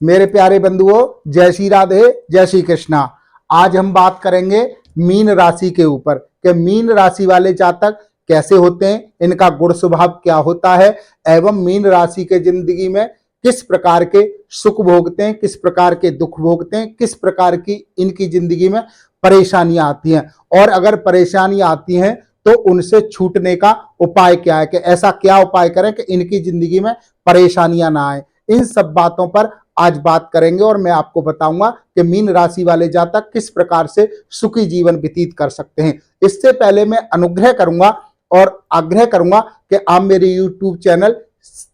मेरे प्यारे बंधुओं, जय श्री राधे, जय श्री कृष्णा। आज हम बात करेंगे मीन राशि के ऊपर कि मीन राशि वाले जातक कैसे होते हैं, इनका गुण स्वभाव क्या होता है एवं मीन राशि के जिंदगी में किस प्रकार के सुख भोगते हैं, किस प्रकार के दुख भोगते हैं, किस प्रकार की इनकी जिंदगी में परेशानियां आती हैं और अगर परेशानियां आती हैं तो उनसे छूटने का उपाय क्या है, कि ऐसा क्या उपाय करें कि इनकी जिंदगी में परेशानियां ना आए। इन सब बातों पर आज बात करेंगे और मैं आपको बताऊंगा कि मीन राशि वाले जातक किस प्रकार से सुखी जीवन व्यतीत कर सकते हैं। इससे पहले मैं अनुग्रह करूंगा और आग्रह करूंगा कि आप मेरे YouTube चैनल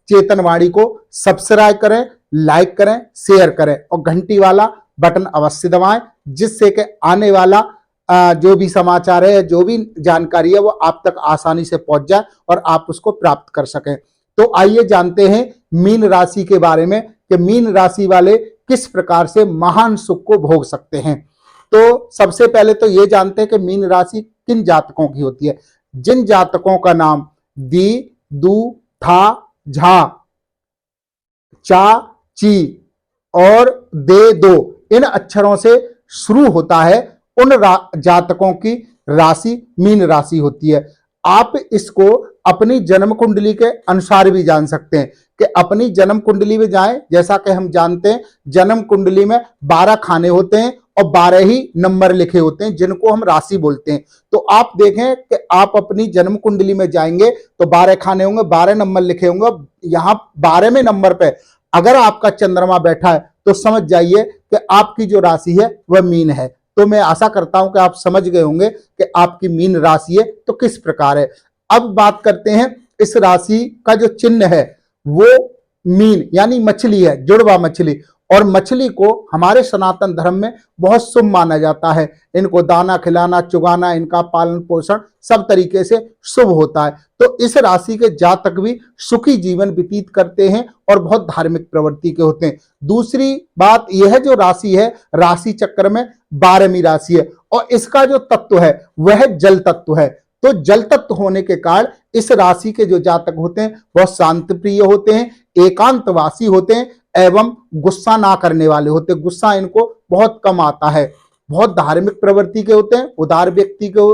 चेतनवाणी को सब्सक्राइब करें, लाइक करें, शेयर करें और घंटी वाला बटन अवश्य दबाएं, जिससे कि आने वाला जो भी समाचार है, जो भी जानकारी है, वो आप तक आसानी से पहुंच जाए और आप उसको प्राप्त कर सकें। तो आइए जानते हैं मीन राशि के बारे में कि मीन राशि वाले किस प्रकार से महान सुख को भोग सकते हैं। तो सबसे पहले तो ये जानते हैं कि मीन राशि किन जातकों की होती है। जिन जातकों का नाम दी, दू, था, झा, चा, ची और दे, दो इन अक्षरों से शुरू होता है, उन जातकों की राशि मीन राशि होती है। आप इसको अपनी जन्म कुंडली के अनुसार भी जान सकते हैं कि अपनी जन्म कुंडली में जाएं। जैसा कि हम जानते हैं जन्म कुंडली में 12 खाने होते हैं और 12 ही नंबर लिखे होते हैं, जिनको हम राशि बोलते हैं। तो आप देखें कि आप अपनी जन्म कुंडली में जाएंगे तो 12 खाने होंगे, 12 नंबर लिखे होंगे। यहां 12वें नंबर पे अगर आपका चंद्रमा बैठा है तो समझ जाइए कि आपकी जो राशि है वह मीन है। तो मैं आशा करता हूं कि आप समझ गए होंगे कि आपकी मीन राशि है तो किस प्रकार है। अब बात करते हैं इस राशि का जो चिन्ह है वो मीन यानी मछली है, जुड़वा मछली। और मछली को हमारे सनातन धर्म में बहुत शुभ माना जाता है। इनको दाना खिलाना, चुगाना, इनका पालन पोषण सब तरीके से शुभ होता है। तो इस राशि के जातक भी सुखी जीवन व्यतीत करते हैं और बहुत धार्मिक प्रवृत्ति के होते हैं। दूसरी बात यह जो राशि है, राशि चक्र में 12वीं राशि है और इसका जो तत्व है वह जल तत्व है। तो जल तत्व होने के कारण इस राशि के जो जातक होते हैं बहुत शांत प्रिय होते हैं, एकांतवासी होते हैं एवं गुस्सा ना करने वाले होते हैं। गुस्सा इनको बहुत कम आता है। बहुत धार्मिक प्रवृत्ति के होते हैं, उदार व्यक्ति के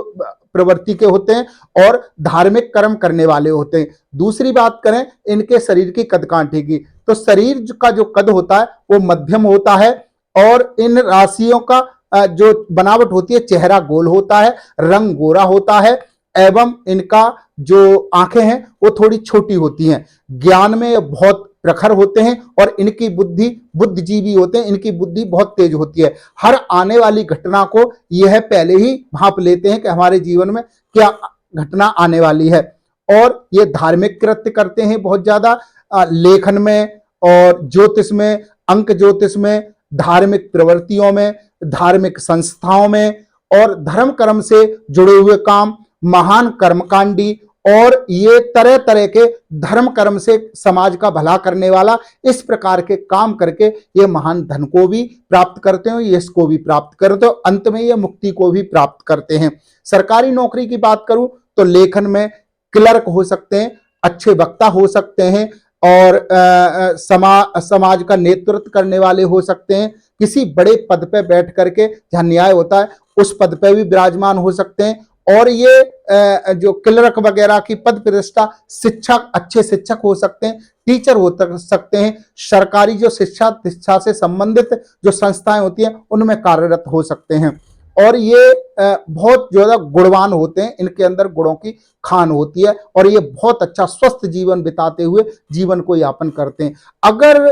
प्रवृत्ति के होते हैं और धार्मिक कर्म करने वाले होते हैं। दूसरी बात करें इनके शरीर की कदकाठी की, तो शरीर का जो कद होता है वो मध्यम होता है और इन राशियों का जो बनावट होती है, चेहरा गोल होता है, रंग गोरा होता है एवं इनका जो आंखें हैं वो थोड़ी छोटी होती हैं। ज्ञान में बहुत प्रखर होते हैं और इनकी बुद्धि बुद्धिजीवी होते हैं, इनकी बुद्धि बहुत तेज होती है। हर आने वाली घटना को यह पहले ही भांप लेते हैं कि हमारे जीवन में क्या घटना आने वाली है। और ये धार्मिक कृत्य करते हैं बहुत ज्यादा, लेखन में और ज्योतिष में, अंक ज्योतिष में, धार्मिक प्रवृत्तियों में, धार्मिक संस्थाओं में और धर्म कर्म से जुड़े हुए काम, महान कर्मकांडी और ये तरह तरह के धर्म कर्म से समाज का भला करने वाला, इस प्रकार के काम करके ये महान धन को भी प्राप्त करते हैं, यश को भी प्राप्त करते हैं, अंत में ये मुक्ति को भी प्राप्त करते हैं। सरकारी नौकरी की बात करूं तो लेखन में क्लर्क हो सकते हैं, अच्छे वक्ता हो सकते हैं और समाज का नेतृत्व करने वाले हो सकते हैं। किसी बड़े पद पे बैठ करके जहां न्याय होता है उस पद पे भी विराजमान हो सकते हैं। और ये जो क्लर्क वगैरह की पद प्रतिष्ठा, शिक्षक, अच्छे शिक्षक हो सकते हैं, टीचर हो सकते हैं, सरकारी जो शिक्षा से संबंधित जो संस्थाएं होती हैं उनमें कार्यरत हो सकते हैं। और ये बहुत ज्यादा गुणवान होते हैं, इनके अंदर गुणों की खान होती है और ये बहुत अच्छा स्वस्थ जीवन बिताते हुए जीवन को यापन करते हैं। अगर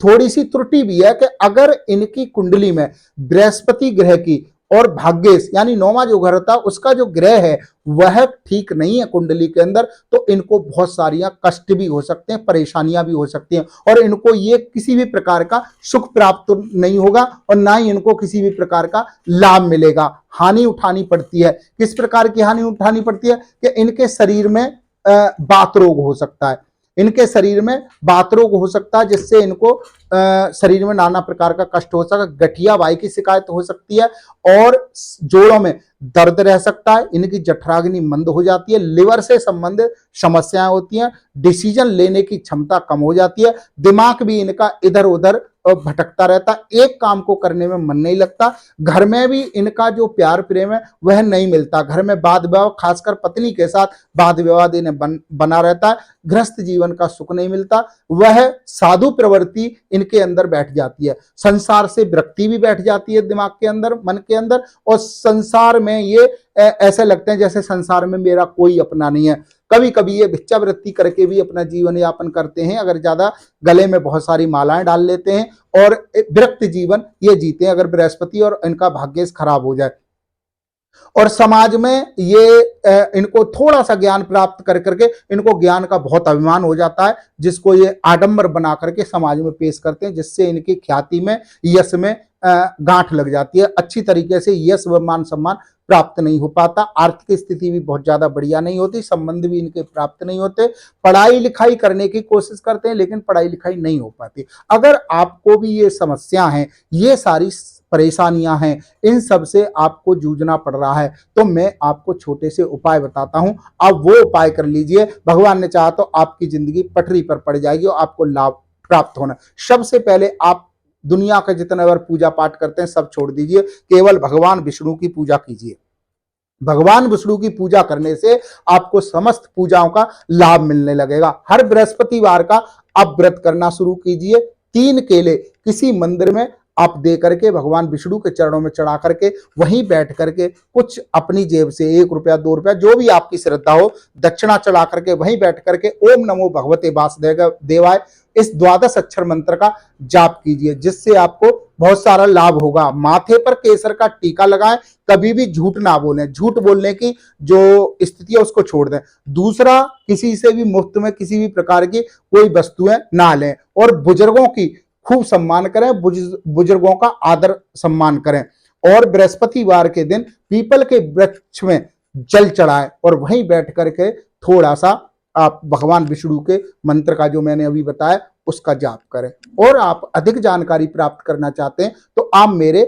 थोड़ी सी त्रुटि भी है कि अगर इनकी कुंडली में बृहस्पति ग्रह की और भाग्येश यानी 9वां जो घर होता है उसका जो ग्रह है वह ठीक नहीं है कुंडली के अंदर, तो इनको बहुत सारियां कष्ट भी हो सकते हैं, परेशानियां भी हो सकती हैं और इनको ये किसी भी प्रकार का सुख प्राप्त नहीं होगा और ना ही इनको किसी भी प्रकार का लाभ मिलेगा। हानि उठानी पड़ती है। किस प्रकार की हानि उठानी पड़ती है कि इनके शरीर में बात रोग हो सकता है, इनके शरीर में बात रोग हो सकता है जिससे इनको शरीर में नाना प्रकार का कष्ट हो सकता है, गठिया वाई की शिकायत हो सकती है और जोड़ों में दर्द रह सकता है, इनकी जठराग्नि मंद हो जाती है, लिवर से संबंधित समस्याएं होती हैं, डिसीजन लेने की क्षमता कम हो जाती है, दिमाग भी इनका इधर उधर भटकता रहता, एक काम को करने में मन नहीं लगता, घर में भी इनका जो प्यार प्रेम है वह नहीं मिलता, घर में वाद विवाद, खासकर पत्नी के साथ वाद विवाद इन्हें बना रहता है, गृहस्थ जीवन का सुख नहीं मिलता, वह साधु प्रवृत्ति इनके अंदर बैठ जाती है, संसार से विरक्ति भी बैठ जाती है दिमाग के अंदर, मन के अंदर, और संसार में ये ऐसे लगते हैं जैसे संसार में मेरा कोई अपना नहीं है। कभी कभी ये भिक्षावृत्ति करके भी अपना जीवन यापन करते हैं, अगर ज्यादा गले में बहुत सारी मालाएं डाल लेते हैं और विरक्त जीवन ये जीते हैं, अगर बृहस्पति और इनका भाग्य खराब हो जाए। और समाज में ये इनको थोड़ा सा ज्ञान प्राप्त कर करके इनको ज्ञान का बहुत अभिमान हो जाता है, जिसको ये आडंबर बना करके समाज में पेश करते हैं, जिससे इनकी ख्याति में, यश में गांठ लग जाती है, अच्छी तरीके से यश व मान सम्मान प्राप्त नहीं हो पाता, आर्थिक स्थिति भी बहुत ज्यादा बढ़िया नहीं होती, संबंध भी इनके प्राप्त नहीं होते, पढ़ाई लिखाई करने की कोशिश करते हैं लेकिन पढ़ाई लिखाई नहीं हो पाती। अगर आपको भी ये समस्या है, ये सारी परेशानियां हैं, इन सब से आपको जूझना पड़ रहा है, तो मैं आपको छोटे से उपाय बताता हूं, आप वो उपाय कर लीजिए, भगवान ने चाहा तो आपकी जिंदगी पटरी पर पड़ जाएगी और आपको लाभ प्राप्त होना। सबसे पहले आप दुनिया का जितना बार पूजा पाठ करते हैं सब छोड़ दीजिए, केवल भगवान विष्णु की पूजा कीजिए। भगवान विष्णु की पूजा करने से आपको समस्त पूजाओं का लाभ मिलने लगेगा। हर बृहस्पतिवार का आप व्रत करना शुरू कीजिए, 3 केले किसी मंदिर में आप दे करके भगवान विष्णु के चरणों में चढ़ा करके वहीं बैठ करके कुछ अपनी जेब से 1 रुपया 2 रुपया जो भी आपकी श्रद्धा हो दक्षिणा चढ़ा करके वहीं बैठ करके ओम नमो भगवते वासुदेवाय इस 12 अक्षर मंत्र का जाप कीजिए, जिससे आपको बहुत सारा लाभ होगा। माथे पर केसर का टीका लगाएं, कभी भी झूठ ना बोलें, झूठ बोलने की जो स्थिति है उसको छोड़ दें। दूसरा, किसी से भी मुफ्त में किसी भी प्रकार की कोई वस्तुएं ना लें और बुजुर्गों की खूब सम्मान करें, बुजुर्गों का आदर सम्मान करें और बृहस्पतिवार के दिन पीपल के वृक्ष में जल चढ़ाएं और वहीं बैठ करके थोड़ा सा आप भगवान विष्णु के मंत्र का जो मैंने अभी बताया उसका जाप करें। और आप अधिक जानकारी प्राप्त करना चाहते हैं तो आप मेरे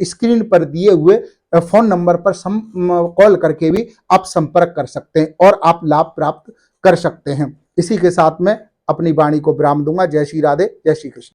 स्क्रीन पर दिए हुए फोन नंबर पर कॉल करके भी आप संपर्क कर सकते हैं और आप लाभ प्राप्त कर सकते हैं। इसी के साथ में अपनी वाणी को विराम दूंगा। जय श्री राधे, जय श्री कृष्ण।